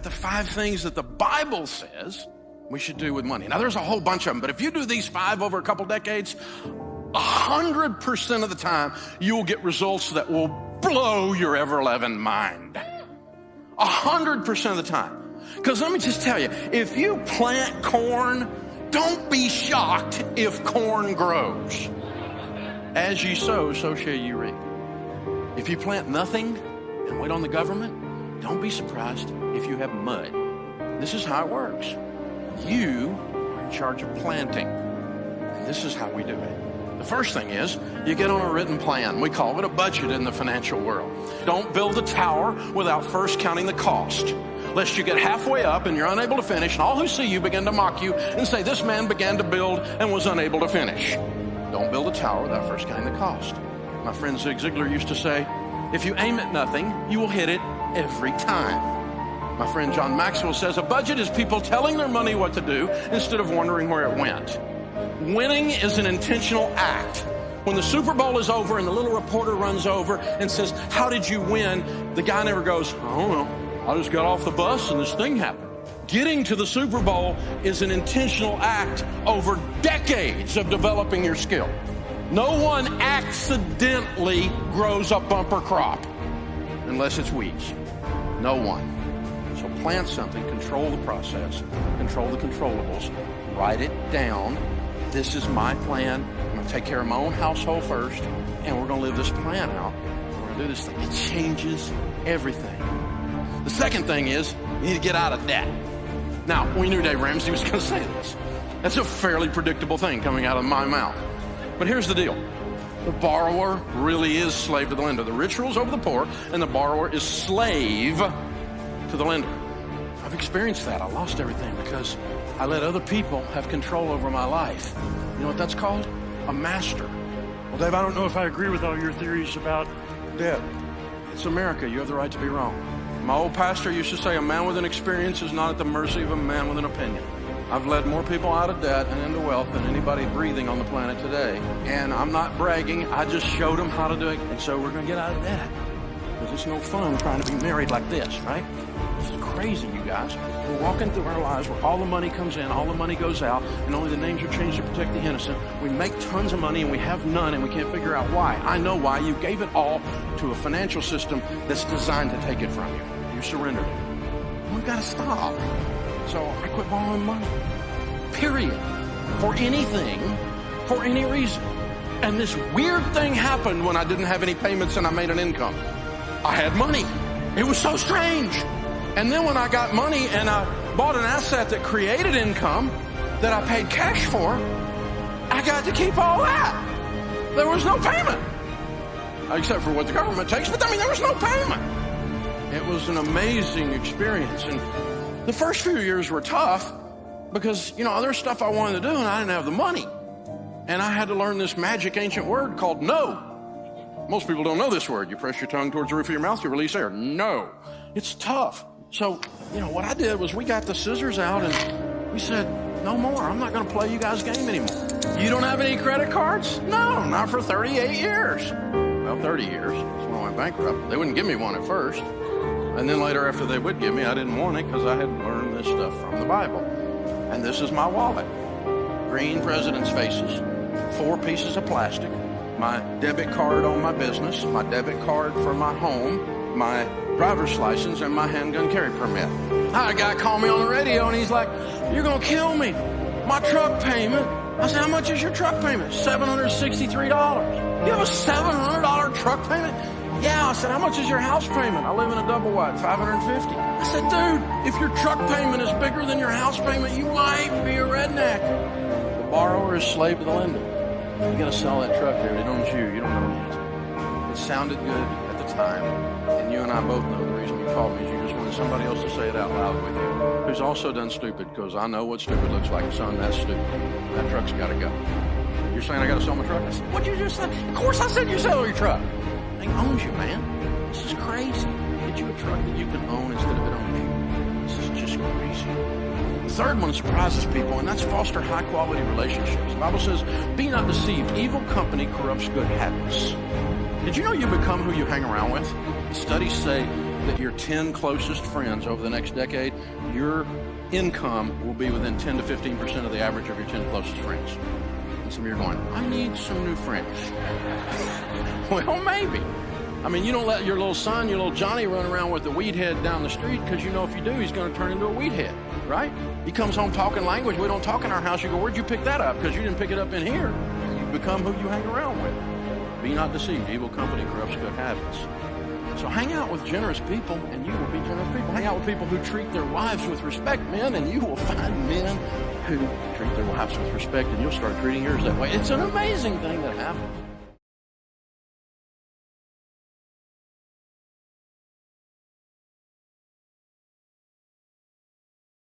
got the 5 things that the Bible says we should do with money. Now, there's a whole bunch of them, but if you do these 5 over a couple decades, 100% of the time, you will get results that will blow your ever-loving mind. 100% of the time. Because let me just tell you, if you plant corn, don't be shocked if corn grows. As ye sow, so shall you reap. If you plant nothing and wait on the government, don't be surprised if you have mud. This is how it works. You are in charge of planting. And this is how we do it. The first thing is, you get on a written plan. We call it a budget in the financial world. Don't build a tower without first counting the cost. Lest you get halfway up and you're unable to finish, and all who see you begin to mock you and say, this man began to build and was unable to finish. Don't build a tower without first counting the cost. My friend Zig Ziglar used to say, if you aim at nothing, you will hit it every time. My friend John Maxwell says, a budget is people telling their money what to do instead of wondering where it went. Winning is an intentional act. When the Super Bowl is over and the little reporter runs over and says, how did you win? The guy never goes, I don't know. I just got off the bus and this thing happened. Getting to the Super Bowl is an intentional act over decades of developing your skill. No one accidentally grows a bumper crop unless it's weeds. No one. So plant something, control the process, control the controllables, write it down. This is my plan. I'm going to take care of my own household first, and we're going to live this plan out. We're going to do this thing. It changes everything. The second thing is, you need to get out of debt. Now, we knew Dave Ramsey was going to say this. That's a fairly predictable thing coming out of my mouth. But here's the deal. The borrower really is slave to the lender. The rich rules over the poor, and the borrower is slave to the lender. I've experienced that. I lost everything because I let other people have control over my life. You know what that's called? A master. Well, Dave, I don't know if I agree with all your theories about debt. It's America. You have the right to be wrong. My old pastor used to say, a man with an experience is not at the mercy of a man with an opinion. I've led more people out of debt and into wealth than anybody breathing on the planet today. And I'm not bragging. I just showed them how to do it. And so we're going to get out of debt. Because it's no fun trying to be married like this, right? This is crazy, you guys. We're walking through our lives where all the money comes in, all the money goes out, and only the names are changed to protect the innocent. We make tons of money and we have none, and we can't figure out why. I know why. You gave it all to a financial system that's designed to take it from you. You surrendered it. We've got to stop. So I quit borrowing money. Period. For anything, for any reason. And this weird thing happened when I didn't have any payments and I made an income. I had money. It was so strange. And then when I got money and I bought an asset that created income that I paid cash for, I got to keep all that. There was no payment. Except for what the government takes, but I mean, there was no payment. It was an amazing experience. And the first few years were tough because, you know, there's stuff I wanted to do and I didn't have the money. And I had to learn this magic ancient word called no. Most people don't know this word. You press your tongue towards the roof of your mouth, you release air. No. It's tough. So, you know, what I did was we got the scissors out and we said, no more. I'm not going to play you guys' game anymore. You don't have any credit cards? No, not for 38 years. Well, 30 years. That's when I went bankrupt. They wouldn't give me one at first. And then later after they would give me, I didn't want it because I had learned this stuff from the Bible. And this is my wallet. Green president's faces, 4 pieces of plastic, my debit card on my business, my debit card for my home, my driver's license, and my handgun carry permit. A guy called me on the radio and he's like, you're going to kill me. My truck payment. I said, how much is your truck payment? $763. You have a $700 truck payment? Yeah. I said, how much is your house payment? I live in a double wide, $550. I said, dude, if your truck payment is bigger than your house payment, you might be a redneck. The borrower is slave to the lender. You got to sell that truck there. It owns you. You don't own it. It sounded good at the time, and you and I both know the reason you called me is you just wanted somebody else to say it out loud with you, who's also done stupid, because I know what stupid looks like. Son, that's stupid. That truck's got to go. You're saying I got to sell my truck? I said, what'd you just say? Of course I said you sell your truck. It owns you, man. This is crazy. Get you a truck that you can own instead of it owns you. This is just crazy. The third one surprises people, and that's foster high-quality relationships. The Bible says, be not deceived. Evil company corrupts good habits. Did you know you become who you hang around with? The studies say that your 10 closest friends over the next decade, your income will be within 10 to 15% of the average of your 10 closest friends. And some of you are going, I need some new friends. Well, maybe. I mean, you don't let your little son, your little Johnny, run around with the weed head down the street, because you know if you do, he's going to turn into a weed head, right? He comes home talking language we don't talk in our house. You go, where'd you pick that up? Because you didn't pick it up in here. You become who you hang around with. Be not deceived. Evil company corrupts good habits. So hang out with generous people, and you will be generous people. Hang out with people who treat their wives with respect, men, and you will find men who treat their wives with respect, and you'll start treating yours that way. It's an amazing thing that happens.